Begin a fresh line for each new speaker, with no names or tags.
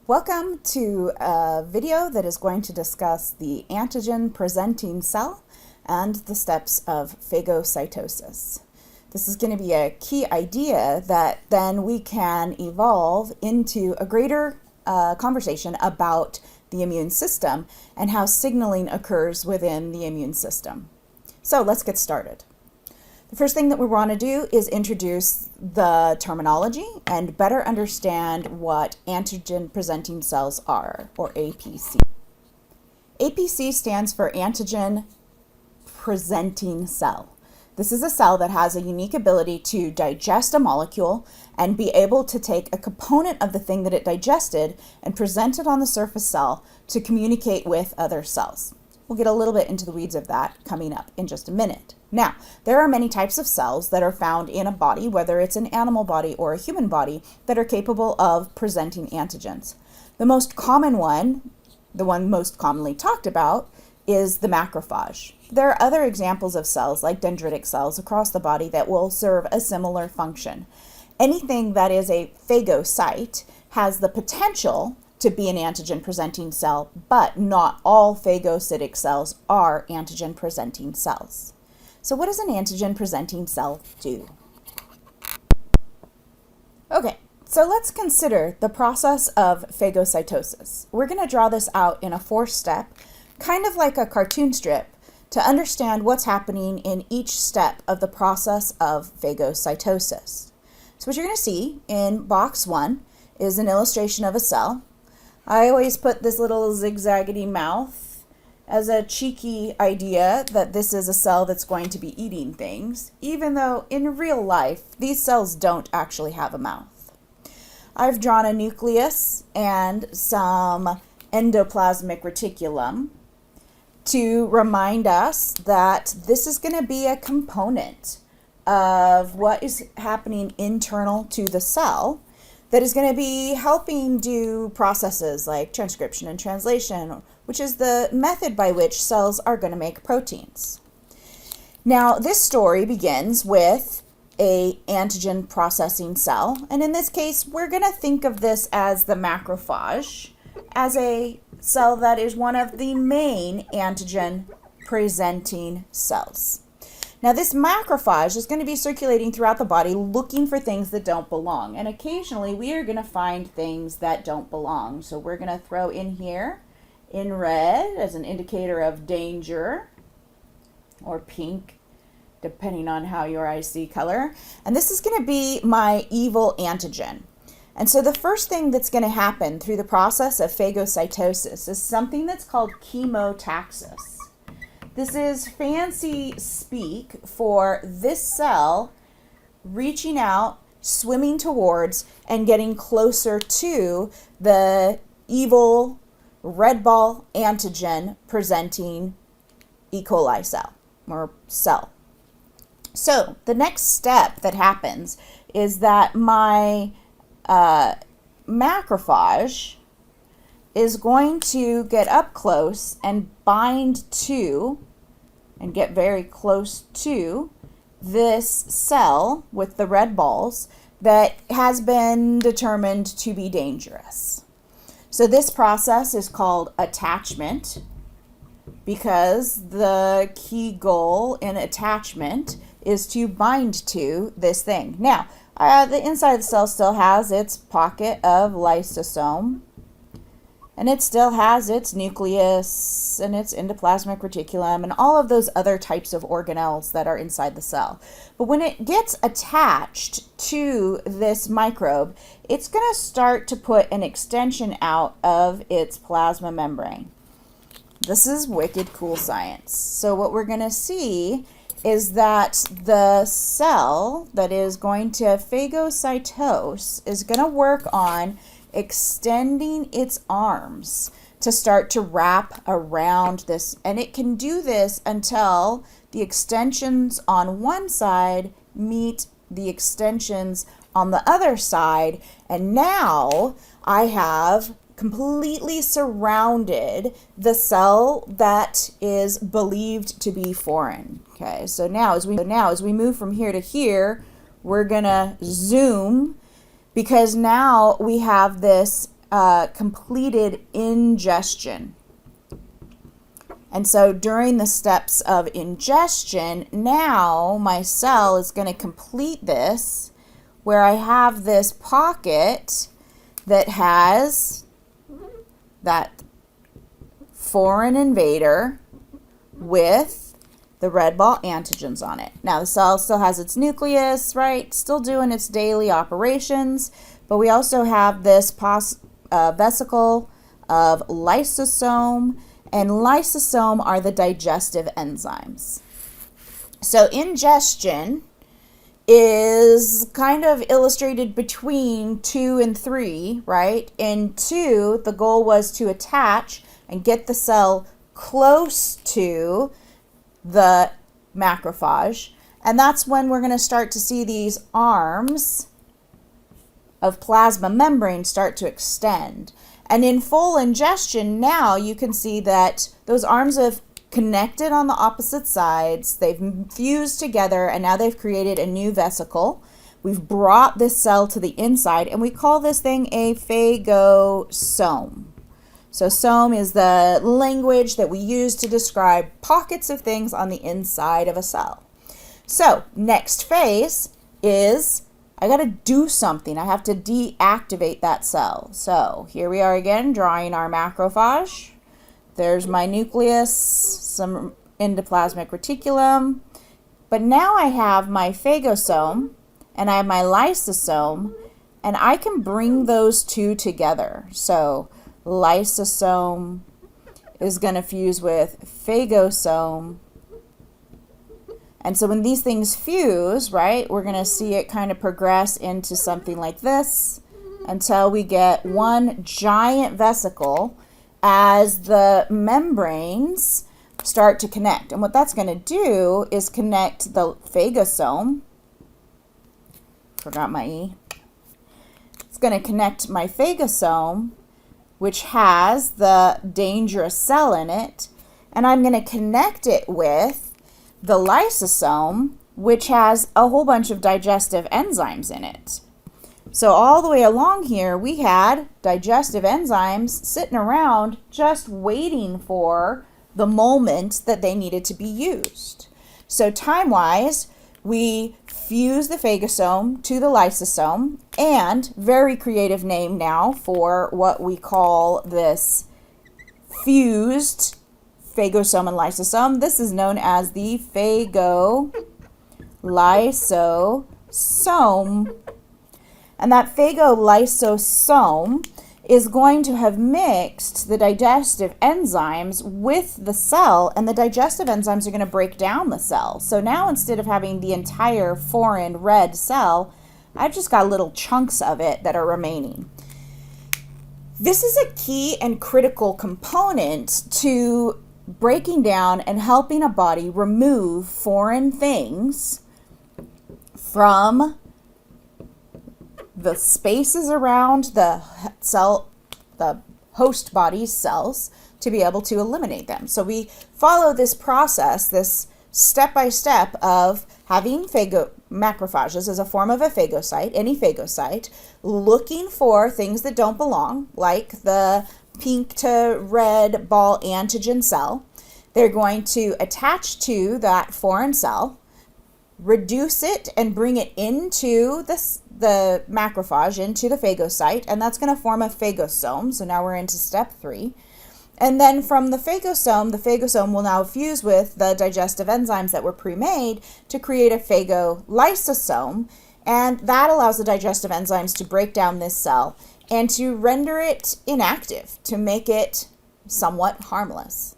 Welcome to a video that is going to discuss the antigen-presenting cell and the steps of phagocytosis. This is going to be a key idea that then we can evolve into a greater conversation about the immune system and how signaling occurs within the immune system. So let's get started. The first thing that we want to do is introduce the terminology and better understand what antigen-presenting cells are, or APC. APC stands for antigen-presenting cell. This is a cell that has a unique ability to digest a molecule and be able to take a component of the thing that it digested and present it on the surface cell to communicate with other cells. We'll get a little bit into the weeds of that coming up in just a minute. Now, there are many types of cells that are found in a body, whether it's an animal body or a human body, that are capable of presenting antigens. The most common one, the one most commonly talked about, is the macrophage. There are other examples of cells, like dendritic cells, across the body that will serve a similar function. Anything that is a phagocyte has the potential to be an antigen-presenting cell, but not all phagocytic cells are antigen-presenting cells. So what does an antigen-presenting cell do? Okay, so let's consider the process of phagocytosis. We're going to draw this out in a 4-step, kind of like a cartoon strip, to understand what's happening in each step of the process of phagocytosis. So what you're going to see in box 1 is an illustration of a cell. I always put this little zigzaggedy mouth as a cheeky idea that this is a cell that's going to be eating things, even though in real life these cells don't actually have a mouth. I've drawn a nucleus and some endoplasmic reticulum to remind us that this is going to be a component of what is happening internal to the cell that is going to be helping do processes like transcription and translation, which is the method by which cells are going to make proteins. Now, this story begins with an antigen processing cell, and in this case, we're going to think of this as the macrophage, as a cell that is one of the main antigen presenting cells. Now, this macrophage is going to be circulating throughout the body looking for things that don't belong. And occasionally we are going to find things that don't belong. So we're going to throw in here in red as an indicator of danger, or pink, depending on how your eyes see color. And this is going to be my evil antigen. And so the first thing that's going to happen through the process of phagocytosis is something that's called chemotaxis. This is fancy speak for this cell reaching out, swimming towards, and getting closer to the evil red ball antigen presenting E. coli cell, or cell. So the next step that happens is that my macrophage is going to get up close and bind to and get very close to this cell with the red balls that has been determined to be dangerous. So this process is called attachment, because the key goal in attachment is to bind to this thing. Now, the inside of the cell still has its pocket of lysosome, and it still has its nucleus and its endoplasmic reticulum and all of those other types of organelles that are inside the cell. But when it gets attached to this microbe, it's going to start to put an extension out of its plasma membrane. This is wicked cool science. So what we're going to see is that the cell that is going to phagocytose is going to work on extending its arms to start to wrap around this. And it can do this until the extensions on one side meet the extensions on the other side. And now I have completely surrounded the cell that is believed to be foreign. Okay, so now as we move from here to here, we're gonna zoom, because now we have this completed ingestion. And so during the steps of ingestion, now my cell is going to complete this, where I have this pocket that has that foreign invader with the red ball antigens on it. Now the cell still has its nucleus, right? Still doing its daily operations, but we also have this vesicle of lysosome, and lysosome are the digestive enzymes. So ingestion is kind of illustrated between 2 and 3, right? In 2, the goal was to attach and get the cell close to the macrophage, and that's when we're going to start to see these arms of plasma membrane start to extend. And in full ingestion, now you can see that those arms have connected on the opposite sides, they've fused together, and now they've created a new vesicle. We've brought this cell to the inside, and we call this thing a phagosome. So some is the language that we use to describe pockets of things on the inside of a cell. So next phase is I got to do something. I have to deactivate that cell. So here we are again, drawing our macrophage. There's my nucleus, some endoplasmic reticulum. But now I have my phagosome and I have my lysosome, and I can bring those two together. So lysosome is going to fuse with phagosome. And so when these things fuse, right, we're going to see it kind of progress into something like this until we get one giant vesicle as the membranes start to connect. And what that's going to do is connect the phagosome. Forgot my E. It's going to connect my phagosome, which has the dangerous cell in it, and I'm going to connect it with the lysosome, which has a whole bunch of digestive enzymes in it. So all the way along here, we had digestive enzymes sitting around just waiting for the moment that they needed to be used. So time-wise, we fuse the phagosome to the lysosome, and very creative name now for what we call this fused phagosome and lysosome. This is known as the phagolysosome. And that phagolysosome is going to have mixed the digestive enzymes with the cell, and the digestive enzymes are going to break down the cell. So now instead of having the entire foreign red cell, I've just got little chunks of it that are remaining. This is a key and critical component to breaking down and helping a body remove foreign things from the spaces around the cell, the host body's cells, to be able to eliminate them. So we follow this process, this step-by-step of having macrophages as a form of a phagocyte, any phagocyte, looking for things that don't belong, like the pink to red ball antigen cell. They're going to attach to that foreign cell, reduce it, and bring it into the macrophage, into the phagocyte, and that's going to form a phagosome. So now we're into step 3. And then from the phagosome will now fuse with the digestive enzymes that were pre-made to create a phagolysosome, and that allows the digestive enzymes to break down this cell and to render it inactive, to make it somewhat harmless.